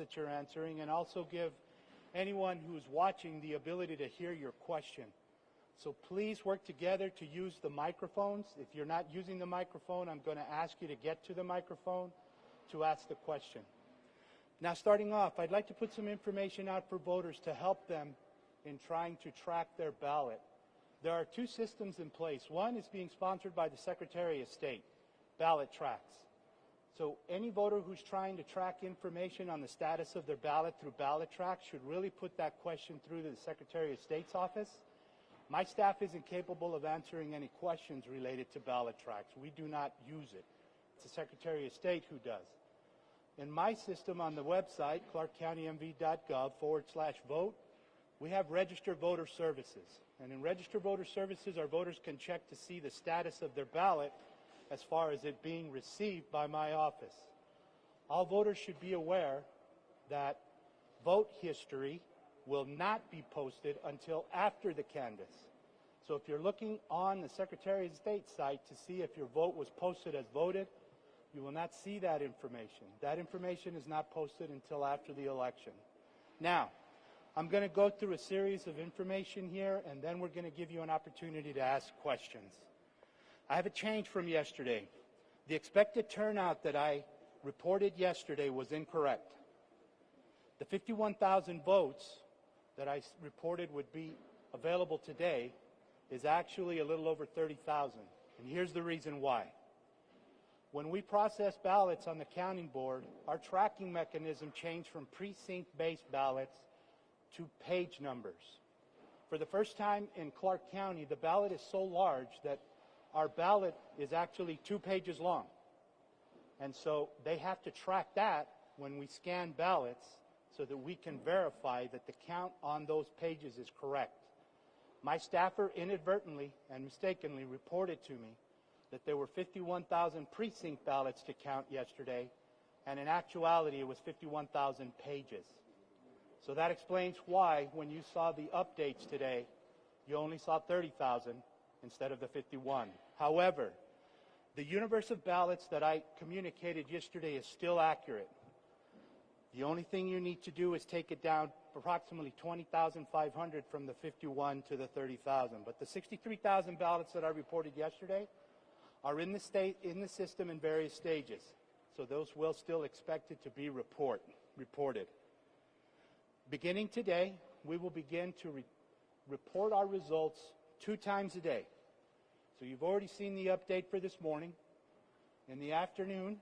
that you're answering, and also give anyone who's watching the ability to hear your question. So please work together to use the microphones. If you're not using the microphone, I'm going to ask you to get to the microphone to ask the question. Now, starting off, I'd like to put some information out for voters to help them in trying to track their ballot. There are two systems in place. One is being sponsored by the Secretary of State, Ballot Tracks. So any voter who's trying to track information on the status of their ballot through Ballot Tracks should really put that question through to the Secretary of State's office. My staff isn't capable of answering any questions related to Ballot Tracks. We do not use it. It's the Secretary of State who does. In my system on the website, clarkcountymv.gov/vote, we have registered voter services. And in registered voter services, our voters can check to see the status of their ballot as far as it being received by my office. All voters should be aware that vote history will not be posted until after the canvass. So if you're looking on the Secretary of State site to see if your vote was posted as voted, you will not see that information. That information is not posted until after the election. Now, I'm going to go through a series of information here, and then we're going to give you an opportunity to ask questions. I have a change from yesterday. The expected turnout that I reported yesterday was incorrect. The 51,000 votes that I reported would be available today is actually a little over 30,000. And here's the reason why. When we process ballots on the counting board, our tracking mechanism changed from precinct-based ballots to page numbers. For the first time in Clark County, the ballot is so large that our ballot is actually 2 pages long. And so they have to track that when we scan ballots so that we can verify that the count on those pages is correct. My staffer inadvertently and mistakenly reported to me that there were 51,000 precinct ballots to count yesterday, and in actuality it was 51,000 pages. So that explains why when you saw the updates today, you only saw 30,000 instead of the 51. However, the universe of ballots that I communicated yesterday is still accurate. The only thing you need to do is take it down approximately 20,500 from the 51 to the 30,000. But the 63,000 ballots that I reported yesterday are in the system in various stages. So those will still expected to be reported. Beginning today, we will begin to report our results 2 times a day. So you've already seen the update for this morning. In the afternoon,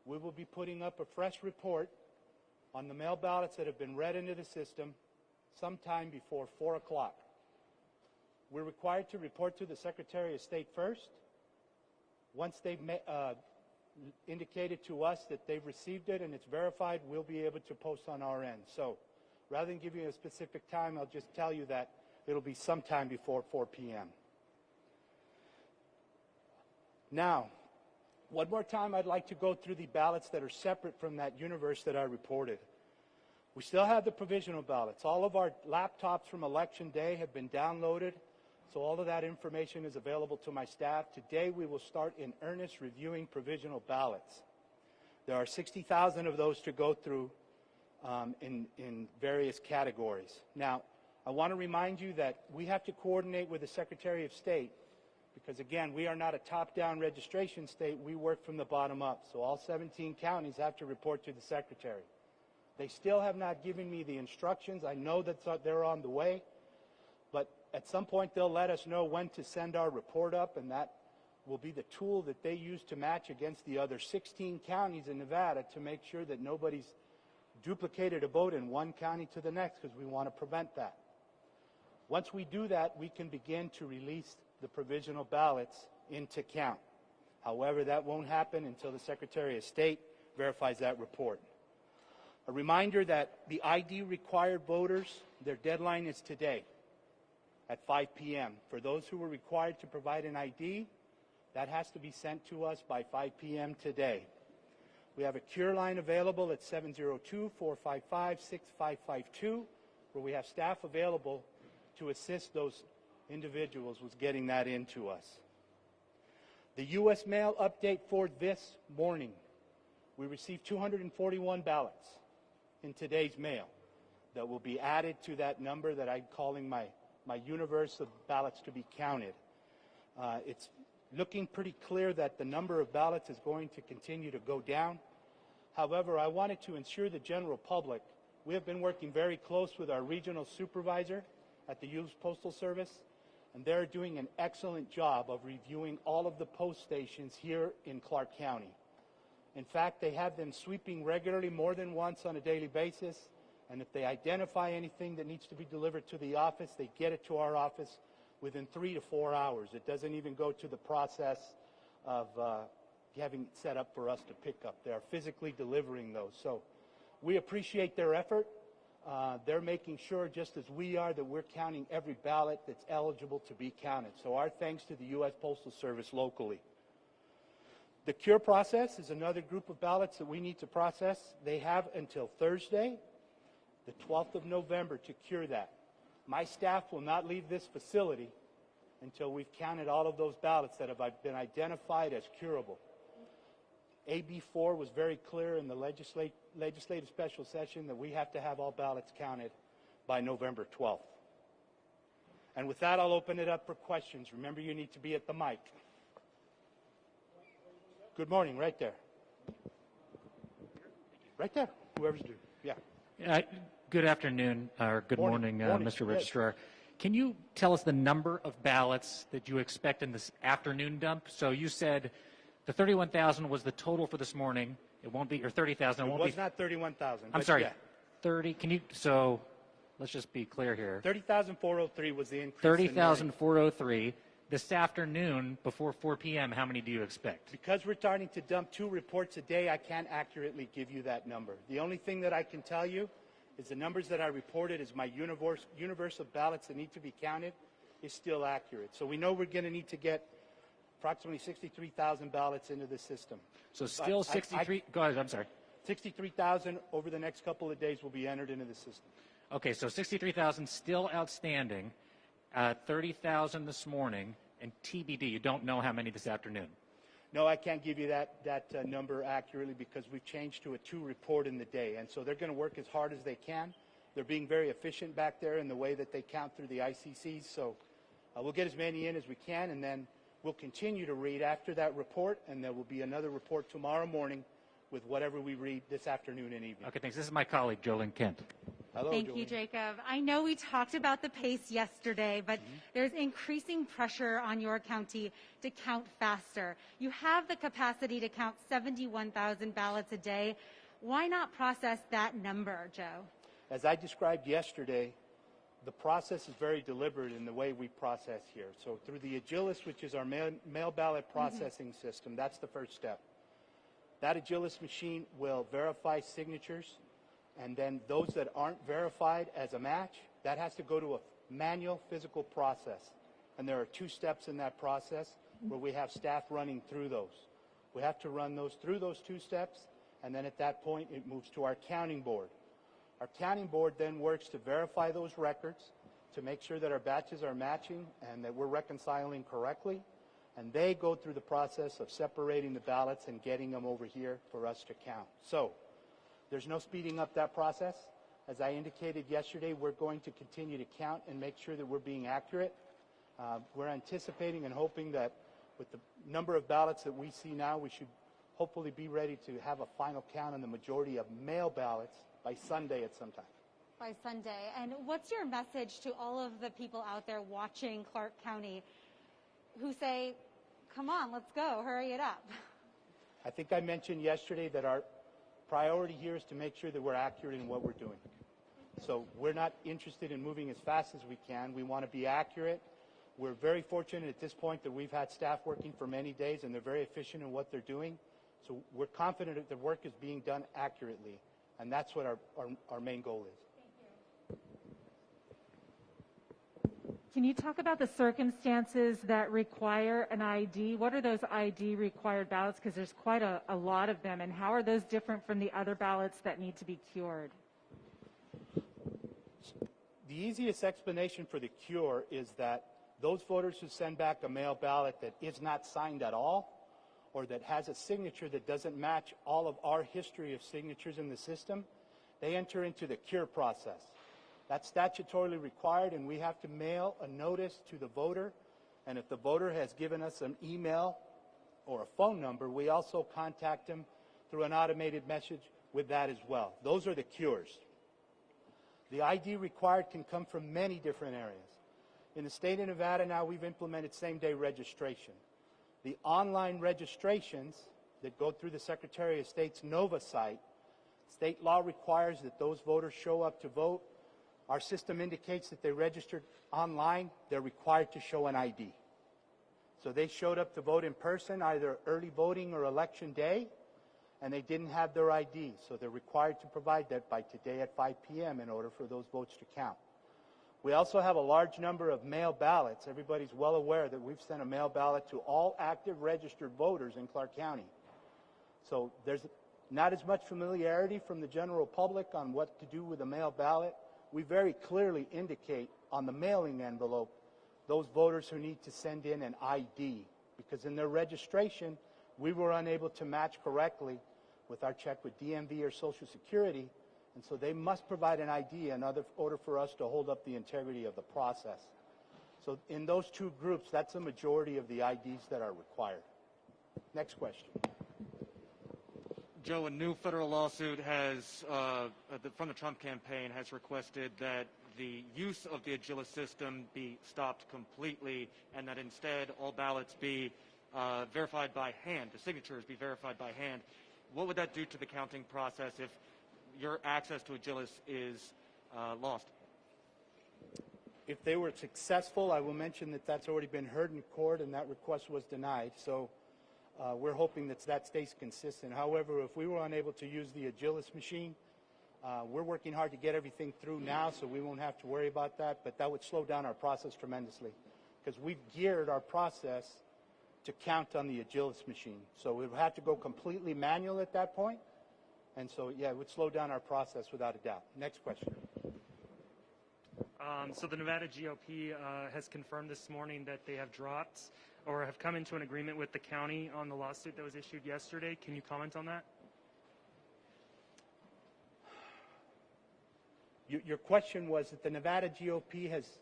we will be putting up a fresh report on the mail ballots that have been read into the system sometime before 4 o'clock. We're required to report to the Secretary of State first. Once they've indicated to us that they've received it and it's verified, we'll be able to post on our end. So rather than give you a specific time, I'll just tell you that it'll be sometime before 4 p.m. Now, one more time, I'd like to go through the ballots that are separate from that universe that I reported. We still have the provisional ballots. All of our laptops from Election Day have been downloaded, so all of that information is available to my staff. Today, we will start in earnest reviewing provisional ballots. There are 60,000 of those to go through in various categories. Now, I want to remind you that we have to coordinate with the Secretary of State because, again, we are not a top-down registration state. We work from the bottom up. So all 17 counties have to report to the Secretary. They still have not given me the instructions. I know that they're on the way. But at some point, they'll let us know when to send our report up, and that will be the tool that they use to match against the other 16 counties in Nevada to make sure that nobody's duplicated a vote in one county to the next, because we want to prevent that. Once we do that, we can begin to release the provisional ballots into count. However, that won't happen until the Secretary of State verifies that report. A reminder that the ID required voters, their deadline is today at 5 p.m. For those who were required to provide an ID, that has to be sent to us by 5 p.m. today. We have a cure line available at 702-455-6552, where we have staff available to assist those individuals with getting that into us. The U.S. mail update for this morning. We received 241 ballots. in today's mail that will be added to that number that I'm calling my universe of ballots to be counted. It's looking pretty clear that the number of ballots is going to continue to go down. However, I wanted to ensure the general public, we have been working very close with our regional supervisor at the U.S. Postal Service, and they're doing an excellent job of reviewing all of the post stations here in Clark County. In fact, they have them sweeping regularly more than once on a daily basis, and if they identify anything that needs to be delivered to the office, they get it to our office within 3 to 4 hours. It doesn't even go to the process of having it set up for us to pick up. They are physically delivering those. So we appreciate their effort. They're making sure, just as we are, that we're counting every ballot that's eligible to be counted. So our thanks to the U.S. Postal Service locally. The cure process is another group of ballots that we need to process. They have until Thursday, the 12th of November, to cure that. My staff will not leave this facility until we've counted all of those ballots that have been identified as curable. AB 4 was very clear in the legislative special session that we have to have all ballots counted by November 12th. And with that, I'll open it up for questions. Remember, you need to be at the mic. Good morning, right there. Right there, whoever's due. Yeah. Good afternoon, or good morning, Mr. Registrar. Can you tell us the number of ballots that you expect in this afternoon dump? So you said the 31,000 was the total for this morning. It won't be, or 30,000. It won't be. It was not 31,000. I'm sorry, yeah. 30. Can you, so let's just be clear here. 30,403 was the increase. 30,403. This afternoon, before 4 p.m., how many do you expect? Because we're starting to dump 2 reports a day, I can't accurately give you that number. The only thing that I can tell you is the numbers that I reported as my universe of ballots that need to be counted is still accurate. So we know we're going to need to get approximately 63,000 ballots into the system. So still 63, go ahead, I'm sorry. 63,000 over the next couple of days will be entered into the system. Okay, so 63,000 still outstanding, 30,000 this morning, and TBD, you don't know how many this afternoon? No, I can't give you that number accurately because we've changed to a 2 report in the day. And so they're going to work as hard as they can. They're being very efficient back there in the way that they count through the ICCs. So we'll get as many in as we can, and then we'll continue to read after that report, and there will be another report tomorrow morning with whatever we read this afternoon and evening. Okay, thanks. This is my colleague, Jolene Kent. Hello, Thank Jolene. you, Jacob. I know we talked about the pace yesterday, but there's increasing pressure on your county to count faster. You have the capacity to count 71,000 ballots a day. Why not process that number, Joe? As I described yesterday, the process is very deliberate in the way we process here. So through the Agilis, which is our mail ballot processing system, that's the first step. That Agilis machine will verify signatures, and then those that aren't verified as a match, that has to go to a manual physical process. And there are 2 steps in that process where we have staff running through those. We have to run those through those 2 steps, and then at that point it moves to our counting board. Our counting board then works to verify those records, to make sure that our batches are matching and that we're reconciling correctly. And they go through the process of separating the ballots and getting them over here for us to count. So there's no speeding up that process. As I indicated yesterday, we're going to continue to count and make sure that we're being accurate. We're anticipating and hoping that with the number of ballots that we see now, we should hopefully be ready to have a final count on the majority of mail ballots by Sunday at some time. By Sunday. And what's your message to all of the people out there watching Clark County who say, come on, let's go, hurry it up? I think I mentioned yesterday that our priority here is to make sure that we're accurate in what we're doing. So we're not interested in moving as fast as we can. We want to be accurate. We're very fortunate at this point that we've had staff working for many days, and they're very efficient in what they're doing. So we're confident that the work is being done accurately, and that's what our main goal is. Can you talk about the circumstances that require an ID? What are those ID required ballots? Because there's quite a lot of them. And how are those different from the other ballots that need to be cured? The easiest explanation for the cure is that those voters who send back a mail ballot that is not signed at all, or that has a signature that doesn't match all of our history of signatures in the system, they enter into the cure process. That's statutorily required, and we have to mail a notice to the voter. And if the voter has given us an email or a phone number, we also contact them through an automated message with that as well. Those are the cures. The ID required can come from many different areas. In the state of Nevada now, we've implemented same-day registration. The online registrations that go through the Secretary of State's NOVA site, state law requires that those voters show up to vote. Our system indicates that they registered online, they're required to show an ID. So they showed up to vote in person, either early voting or election day, and they didn't have their ID. So they're required to provide that by today at 5 p.m. in order for those votes to count. We also have a large number of mail ballots. Everybody's well aware that we've sent a mail ballot to all active registered voters in Clark County. So there's not as much familiarity from the general public on what to do with a mail ballot. We very clearly indicate on the mailing envelope those voters who need to send in an ID, because in their registration, we were unable to match correctly with our check with DMV or Social Security, and so they must provide an ID in order for us to hold up the integrity of the process. So in those two groups, that's the majority of the IDs that are required. Next question. Joe, a new federal lawsuit has, from the Trump campaign, has requested that the use of the Agilis system be stopped completely, and that instead all ballots be verified by hand, the signatures be verified by hand. What would that do to the counting process if your access to Agilis is lost? If they were successful, I will mention that that's already been heard in court and that request was denied. So we're hoping that stays consistent. However, if we were unable to use the Agilis machine, we're working hard to get everything through now, so we won't have to worry about that, but that would slow down our process tremendously, because we've geared our process to count on the Agilis machine. So we would have to go completely manual at that point, and so, yeah, it would slow down our process without a doubt. Next question. So the Nevada GOP has confirmed this morning that they have dropped or have come into an agreement with the county on the lawsuit that was issued yesterday. Can you comment on that? Your question was that the Nevada GOP has...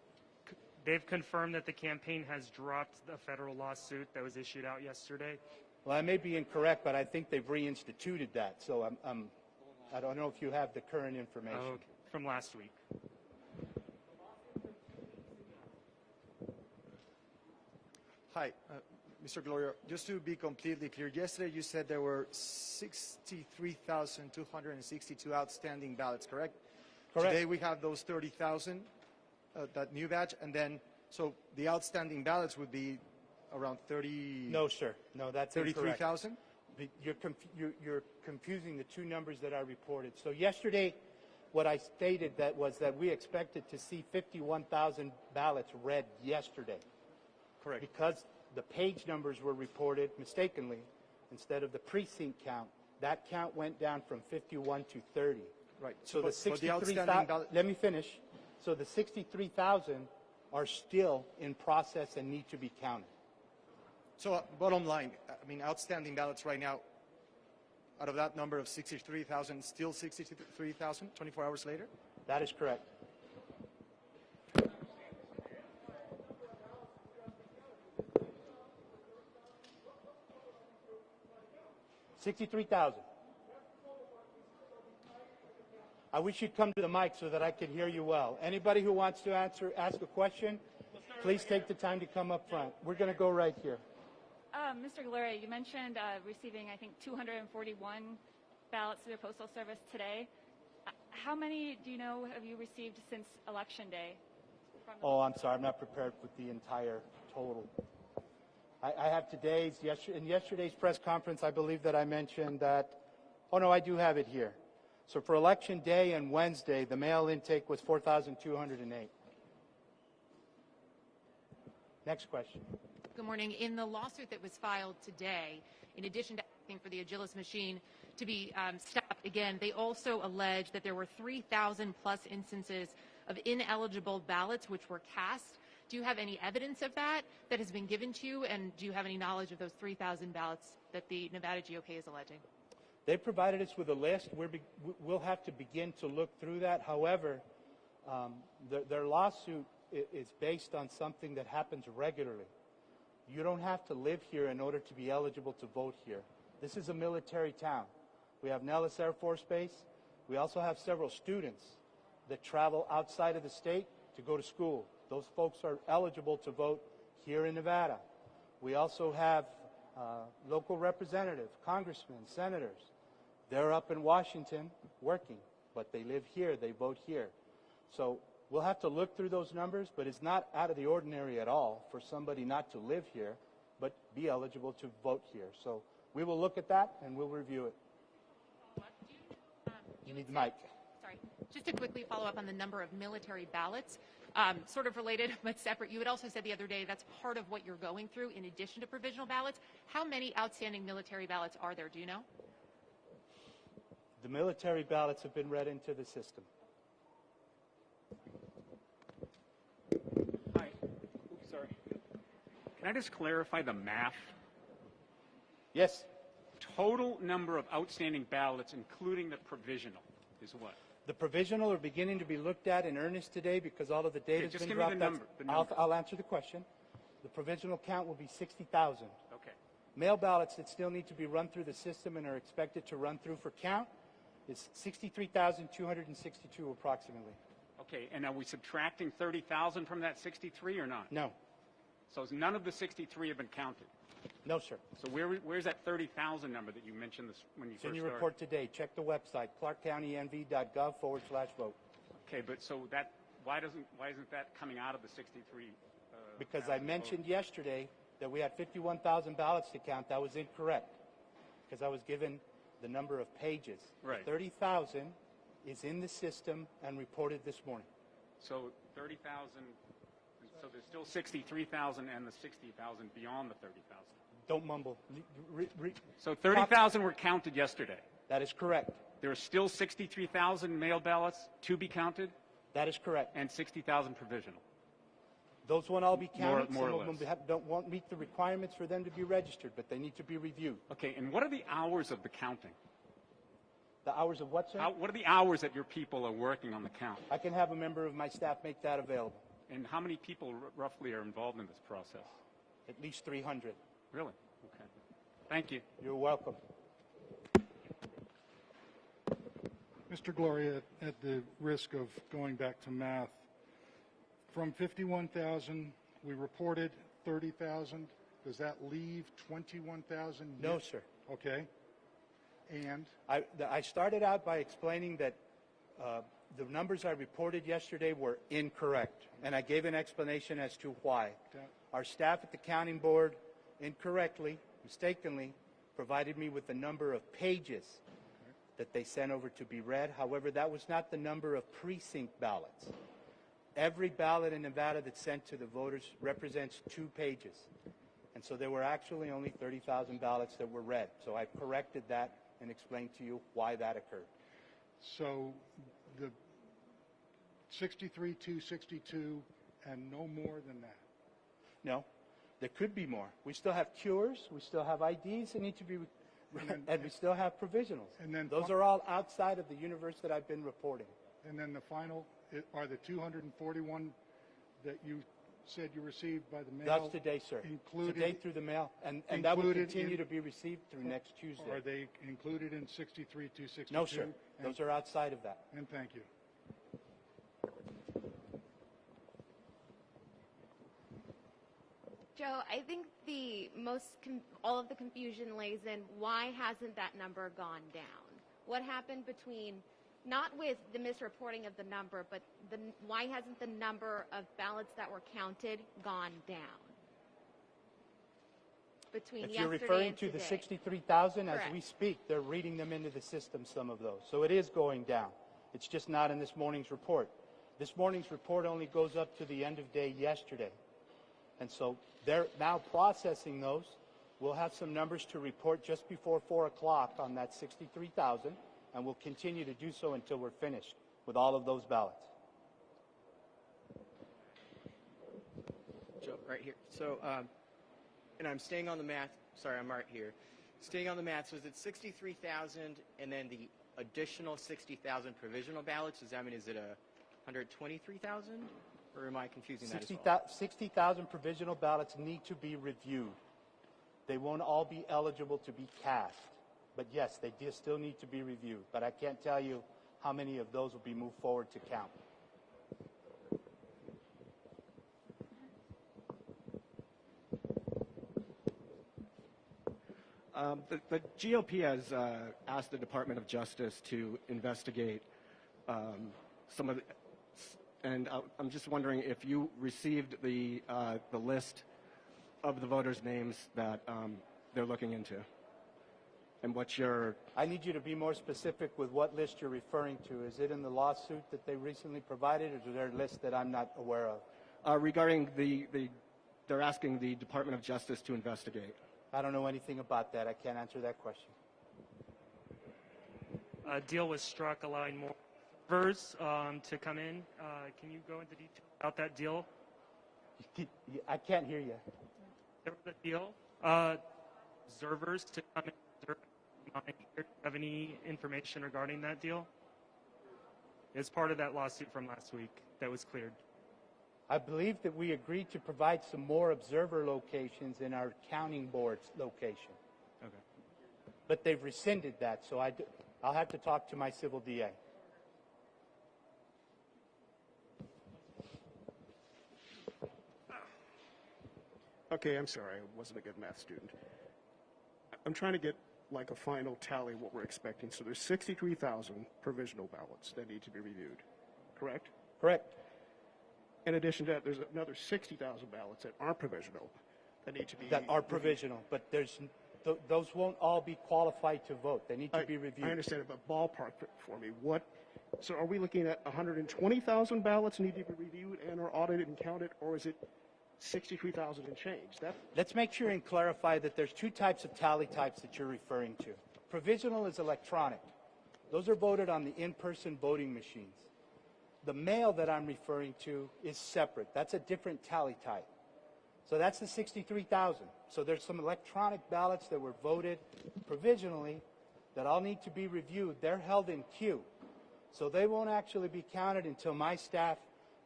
They've confirmed that the campaign has dropped the federal lawsuit that was issued out yesterday. Well, I may be incorrect, but I think they've reinstituted that. So I don't know if you have the current information. Oh, okay. From last week. Hi, Mr. Gloria. Just to be completely clear, yesterday you said there were 63,262 outstanding ballots, correct? Correct. Today we have those 30,000, that new batch, and then, so the outstanding ballots would be around 30... No, sir. No, that's 33,000? You're confusing the two numbers that I reported. So yesterday, what I stated was that we expected to see 51,000 ballots read yesterday. Correct. Because the page numbers were reported mistakenly instead of the precinct count, that count went down from 51 to 30. Right. So the 63,000, ballot... let me finish. So the 63,000 are still in process and need to be counted. So bottom line, I mean, outstanding ballots right now, out of that number of 63,000, still 63,000 24 hours later? That is correct. $63,000. I wish you'd come to the mic so that I could hear you well. Anybody who wants to ask a question, please take the time to come up front. We're going to go right here. Mr. Gloria, you mentioned receiving, I think, 241 ballots through the Postal Service today. How many do you know have you received since Election Day? Oh, I'm sorry. I'm not prepared with the entire total. I have in yesterday's press conference, I believe that I mentioned that, oh no, I do have it here. So for Election Day and Wednesday, the mail intake was 4,208. Next question. Good morning. In the lawsuit that was filed today, in addition to asking for the Agilis machine to be stopped again, they also allege that there were 3,000 plus instances of ineligible ballots which were cast. Do you have any evidence of that has been given to you, and do you have any knowledge of those 3,000 ballots that the Nevada GOP is alleging? They provided us with a list. We'll have to begin to look through that. However, their lawsuit is based on something that happens regularly. You don't have to live here in order to be eligible to vote here. This is a military town. We have Nellis Air Force Base. We also have several students that travel outside of the state to go to school. Those folks are eligible to vote here in Nevada. We also have local representatives, congressmen, senators. They're up in Washington working, but they live here, they vote here. So we'll have to look through those numbers, but it's not out of the ordinary at all for somebody not to live here, but be eligible to vote here. So we will look at that and we'll review it. You need the mic. Sorry. Just to quickly follow up on the number of military ballots, sort of related but separate. You had also said the other day that's part of what you're going through in addition to provisional ballots. How many outstanding military ballots are there? Do you know? The military ballots have been read into the system. Hi. Oops, sorry. Can I just clarify the math? Yes. Total number of outstanding ballots, including the provisional, is what? The provisional are beginning to be looked at in earnest today because all of the data has just been give me dropped. the number. I'll answer the question. The provisional count will be 60,000. Okay. Mail ballots that still need to be run through the system and are expected to run through for count is 63,262 approximately. Okay, and are we subtracting 30,000 from that 63 or not? No. So none of the 63 have been counted? No, sir. So where's that 30,000 number that you mentioned this when you It's first in your started? report today. Check the website, clarkcountynv.gov/vote. Okay, but so that why isn't that coming out of the 63? Because I mentioned yesterday that we had 51,000 ballots to count. That was incorrect because I was given the number of pages. Right. 30,000 is in the system and reported this morning. So 30,000. So there's still 63,000 and the 60,000 beyond the 30,000. Don't mumble. So 30,000 were counted yesterday. That is correct. There are still 63,000 mail ballots to be counted That is correct. and 60,000 provisional. Those won't all be counted. More or Some of them less. won't meet the requirements for them to be registered, but they need to be reviewed. Okay, and what are the hours of the counting? The hours of what, sir? What are the hours that your people are working on the count? I can have a member of my staff make that available. And how many people roughly are involved in this process? At least 300. Really? Okay. Thank you. You're welcome. Mr. Gloria, at the risk of going back to math, from 51,000, we reported 30,000. Does that leave 21,000? No, sir. Okay. And? I started out by explaining that the numbers I reported yesterday were incorrect, and I gave an explanation as to why. Our staff at the counting board incorrectly, mistakenly, provided me with the number of pages that they sent over to be read. However, that was not the number of precinct ballots. Every ballot in Nevada that's sent to the voters represents 2 pages. And so there were actually only 30,000 ballots that were read. So I've corrected that and explained to you why that occurred. So the 63,262 and no more than that? No, there could be more. We still have cures, we still have IDs that need to be, and we still have provisionals. And then those are all outside of the universe that I've been reporting. And then the final, are the 241 that you said you received by the mail? That's today, sir. Included, today through the mail, and that will continue to be received through next Tuesday. Are they included in 63,262? No, sir. Those are outside of that. And thank you. Joe, I think all of the confusion lays in why hasn't that number gone down? What happened between, not with the misreporting of the number, but why hasn't the number of ballots that were counted gone down? Between if you're yesterday referring and to today. the 63,000 as Correct. we speak, they're reading them into the system, some of those. So it is going down. It's just not in this morning's report. This morning's report only goes up to the end of day yesterday. And so they're now processing those. We'll have some numbers to report just before 4 o'clock on that 63,000, and we'll continue to do so until we're finished with all of those ballots. Joe, right here. So, and I'm staying on the math. Sorry, I'm right here. Staying on the math, so is it 63,000 and then the additional 60,000 provisional ballots? Does that mean is it a 123,000? Or am I confusing that as well? 60,000 provisional ballots need to be reviewed. They won't all be eligible to be cast. But yes, they do still need to be reviewed. But I can't tell you how many of those will be moved forward to count. The GOP has asked the Department of Justice to investigate some of the, and I'm just wondering if you received the list of the voters' names that they're looking into, and what's your... I need you to be more specific with what list you're referring to. Is it in the lawsuit that they recently provided, or is there a list that I'm not aware of? Regarding they're asking the Department of Justice to investigate. I don't know anything about that. I can't answer that question. A deal was struck allowing more observers to come in. Can you go into detail about that deal? I can't hear you. There was a deal. Observers to come in. Do you have any information regarding that deal? It's part of that lawsuit from last week that was cleared. I believe that we agreed to provide some more observer locations in our counting board's location. Okay. But they've rescinded that, so I'll have to talk to my civil DA. Okay, I'm sorry. I wasn't a good math student. I'm trying to get like a final tally of what we're expecting. So there's 63,000 provisional ballots that need to be reviewed, correct? Correct. In addition to that, there's another 60,000 ballots that aren't provisional that need to be That are provisional, but those won't all be qualified to vote. They need to be reviewed. I understand it, but ballpark for me. So are we looking at 120,000 ballots need to be reviewed and or audited and counted, or is it 63,000 and change? Let's make sure and clarify that there's two types of tally types that you're referring to. Provisional is electronic. Those are voted on the in-person voting machines. The mail that I'm referring to is separate. That's a different tally type. So that's the 63,000. So there's some electronic ballots that were voted provisionally that all need to be reviewed. They're held in queue. So they won't actually be counted until my staff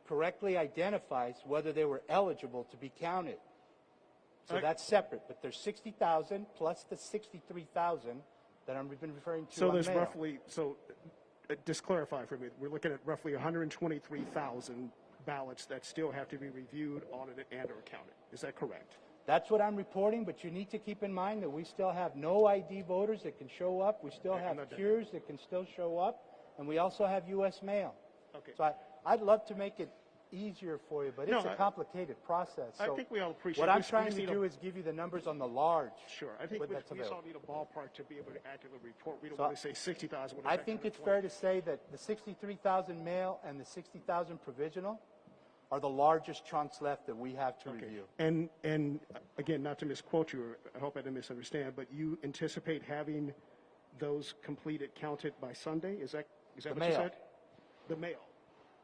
correctly identifies whether they were eligible to be counted. So that's separate. But there's 60,000 plus the 63,000 that I've been referring to So on there's mail. roughly, just clarify for me, we're looking at roughly 123,000 ballots that still have to be reviewed, audited, and or counted. Is that correct? That's what I'm reporting, but you need to keep in mind that we still have no ID voters that can show up. We still have cures that can still show up, and we also have U.S. mail. Okay. So I'd love to make it easier for you, but it's a complicated process. I So think we all appreciate what it. I'm trying to do is give you the numbers on the large. Sure. I think that's we just all available. need a ballpark to be able to accurately report. We don't So want to say 60,000. I think it's fair to say that the 63,000 mail and the 60,000 provisional are the largest chunks left that we have to review. And again, not to misquote you, I hope I didn't misunderstand, but you anticipate having those completed, counted by Sunday? Is that what mail. you said? The mail.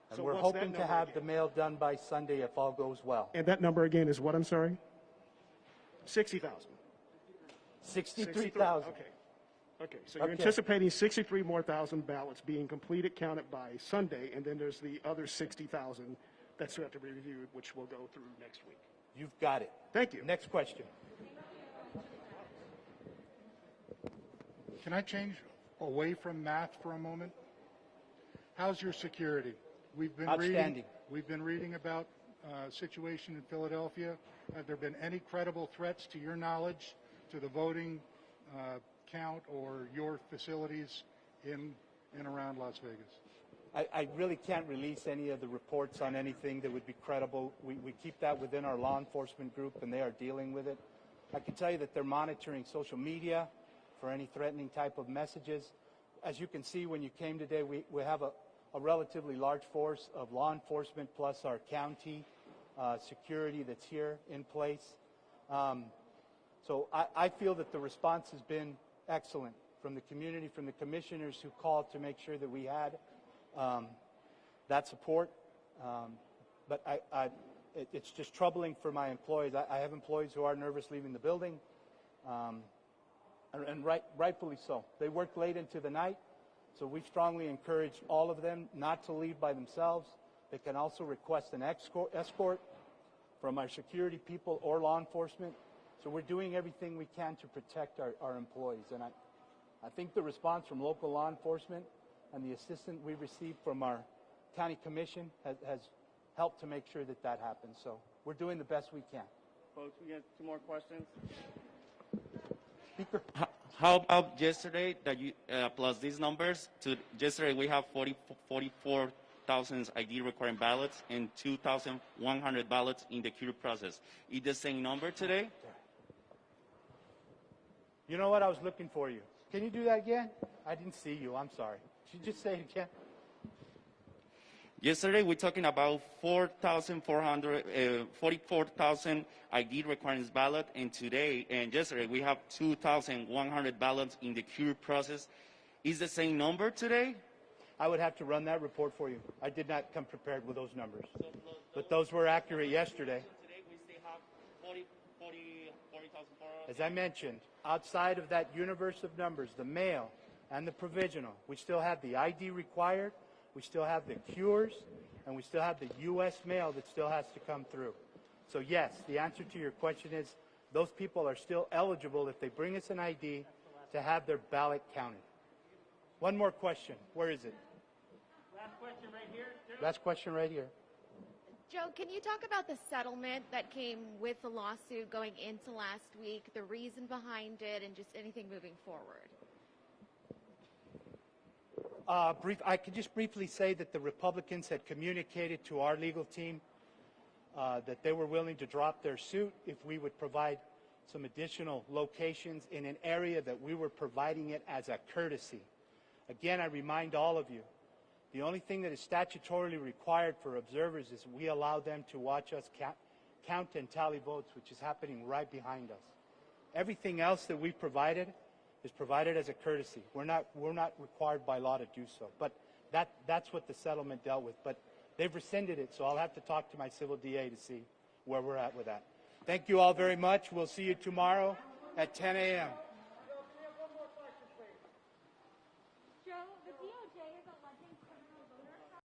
And So we're what's that hoping to number have again? the mail done by Sunday if all goes well. And that number again is what, I'm sorry? 60,000. 63,000. Okay. Okay, so you're anticipating 63 more thousand ballots being completed, counted by Sunday, and then there's the other 60,000 that still have to be reviewed, which we'll go through next week. You've got it. Thank you. Next question. Can I change away from math for a moment? How's your security? We've been Outstanding. reading about situation in Philadelphia. Have there been any credible threats, to your knowledge, to the voting count or your facilities in and around Las Vegas? I really can't release any of the reports on anything that would be credible. We keep that within our law enforcement group, and they are dealing with it. I can tell you that they're monitoring social media for any threatening type of messages. As you can see, when you came today, we have a relatively large force of law enforcement plus our county security that's here in place. So I feel that the response has been excellent from the community, from the commissioners who called to make sure that we had that support. But it's just troubling for my employees. I have employees who are nervous leaving the building. and rightfully so. They work late into the night, so we strongly encourage all of them not to leave by themselves. They can also request an escort from our security people or law enforcement. So we're doing everything we can to protect our employees. And I think the response from local law enforcement and the assistance we received from our county commission has helped to make sure that that happens. So we're doing the best we can. Folks, we get 2 more questions. Speaker. How about yesterday that you plus these numbers? To yesterday we have 44,000 ID requiring ballots and 2,100 ballots in the queue process. Is the same number today? You know what? I was looking for you. Can you do that again? I didn't see you. I'm sorry. Should you just say it again? Yesterday we're talking about 44,000 ID requirements ballot, and today and yesterday we have 2,100 ballots in the queue process. Is the same number today? I would have to run that report for you. I did not come prepared with those numbers, but those were accurate yesterday. Today we still have 40,400. As I mentioned, outside of that universe of numbers, the mail and the provisional, we still have the ID required, we still have the cures, and we still have the U.S. mail that still has to come through. So yes, the answer to your question is those people are still eligible if they bring us an ID to have their ballot counted. One more question. Where is it? Last question right here. Last question right here. Joe, can you talk about the settlement that came with the lawsuit going into last week, the reason behind it, and just anything moving forward? I could just briefly say that the Republicans had communicated to our legal team that they were willing to drop their suit if we would provide some additional locations in an area that we were providing it as a courtesy. Again, I remind all of you, the only thing that is statutorily required for observers is we allow them to watch us count and tally votes, which is happening right behind us. Everything else that we provided is provided as a courtesy. We're not required by law to do so. But that's what the settlement dealt with. But they've rescinded it, so I'll have to talk to my civil DA to see where we're at with that. Thank you all very much. We'll see you tomorrow at 10 a.m.